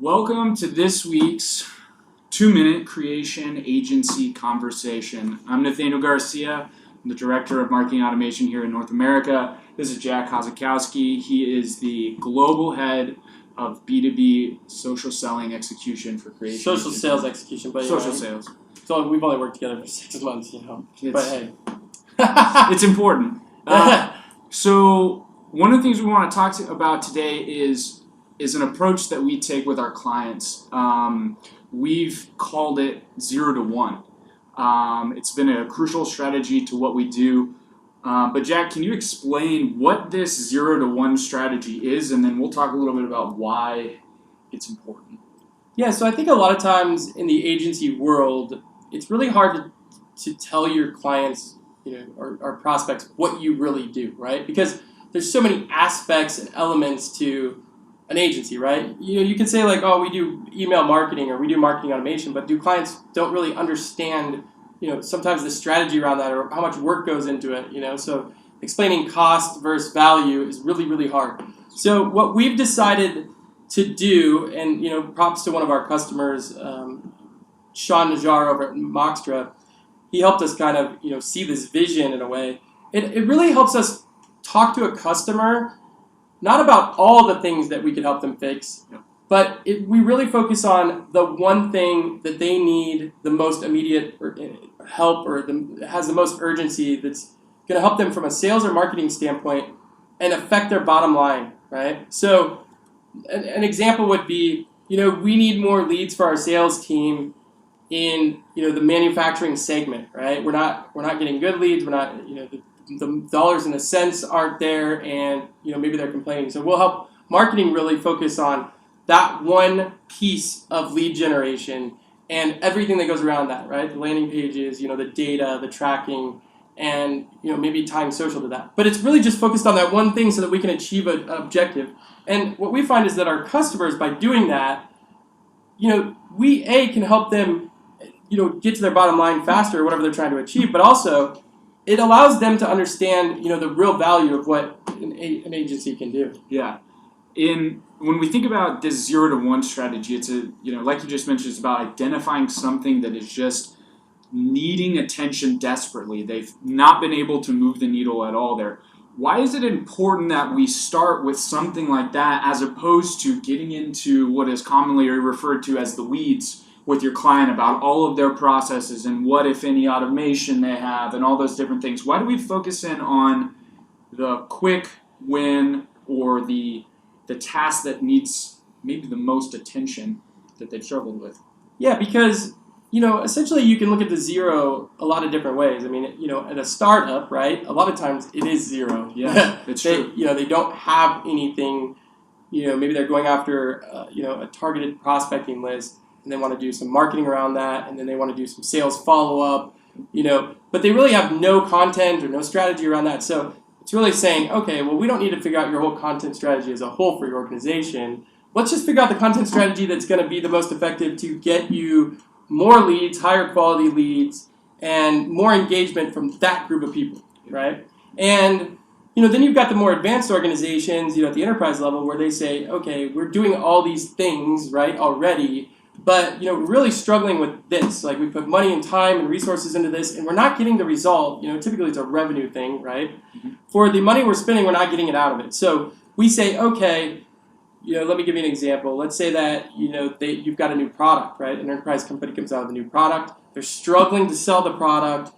Welcome to this week's 2-Minute Creation Agency Conversation. I'm Nathaniel Garcia. I'm the Director of Marketing Automation here in North America. This is Jack Kozakowski. He is the Global Head of B2B Social Selling Execution for Creation. Social Sales Execution, but Social Sales. So we've only worked together for 6 months, but hey. It's important. So one of the things we want to talk about today is an approach that we take with our clients. We've called it 0 to 1. It's been a crucial strategy to what we do. But Jack, can you explain what this 0 to 1 strategy is, and then we'll talk a little bit about why it's important. Yeah, so I think a lot of times in the agency world, it's really hard to tell your clients, or prospects what you really do, right? Because there's so many aspects and elements to an agency, right? You can say like, oh, we do email marketing or we do marketing automation, but do clients don't really understand, sometimes the strategy around that or how much work goes into it, so explaining cost versus value is really, really hard. So what we've decided to do, and props to one of our customers, Sean Najjar over at Moxtra, he helped us kind of, see this vision in a way. It really helps us talk to a customer not about all the things that we could help them fix, but we really focus on the one thing that they need the most immediate help or has the most urgency that's going to help them from a sales or marketing standpoint and affect their bottom line, right? So an example would be, we need more leads for our sales team in, the manufacturing segment, right? We're not getting good leads. We're not, the dollars and the cents aren't there, and maybe they're complaining. So we'll help marketing really focus on that one piece of lead generation and everything that goes around that, right? The landing pages, the data, the tracking, and maybe tying social to that. But it's really just focused on that one thing so that we can achieve an objective. And what we find is that our customers, by doing that, we can help them get to their bottom line faster or whatever they're trying to achieve, but also it allows them to understand, the real value of what an agency can do. Yeah. When we think about this 0 to 1 strategy, it's like you just mentioned, it's about identifying something that is just needing attention desperately. They've not been able to move the needle at all there. Why is it important that we start with something like that as opposed to getting into what is commonly referred to as the weeds with your client about all of their processes and what, if any, automation they have and all those different things? Why do we focus in on the quick win or the task that needs maybe the most attention that they've struggled with? Yeah, because, essentially you can look at the 0 a lot of different ways. I mean, at a startup, right, a lot of times it is 0. Yeah, it's true. They don't have anything, maybe they're going after, a targeted prospecting list, and they want to do some marketing around that, and then they want to do some sales follow-up, but they really have no content or no strategy around that. So it's really saying, okay, well, we don't need to figure out your whole content strategy as a whole for your organization. Let's just figure out the content strategy that's going to be the most effective to get you more leads, higher quality leads, and more engagement from that group of people, right? And then you've got the more advanced organizations, at the enterprise level, where they say, okay, we're doing all these things, right, already, but we're really struggling with this. Like, we put money and time and resources into this, and we're not getting the result. Typically it's a revenue thing, right? Mm-hmm. For the money we're spending, we're not getting it out of it. So we say, okay, let me give you an example. Let's say that you've got a new product, right? An enterprise company comes out with a new product. They're struggling to sell the product.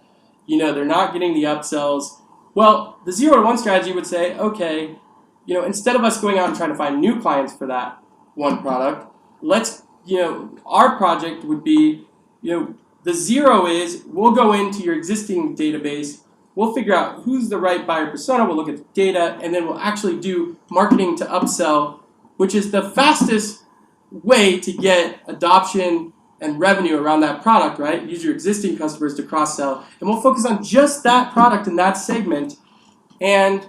They're not getting the upsells. Well, the 0 to 1 strategy would say, okay, instead of us going out and trying to find new clients for that one product, let's our project would be, the 0 is we'll go into your existing database, we'll figure out who's the right buyer persona, we'll look at the data, and then we'll actually do marketing to upsell, which is the fastest way to get adoption and revenue around that product, right? Use your existing customers to cross-sell, and we'll focus on just that product in that segment. And,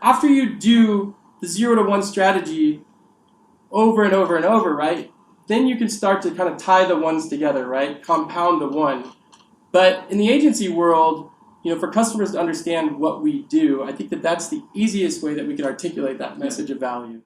after you do the 0 to 1 strategy over and over and over, right? Then you can start to kind of tie the ones together, right? Compound the 1. But in the agency world, for customers to understand what we do, I think that that's the easiest way that we can articulate that message of value.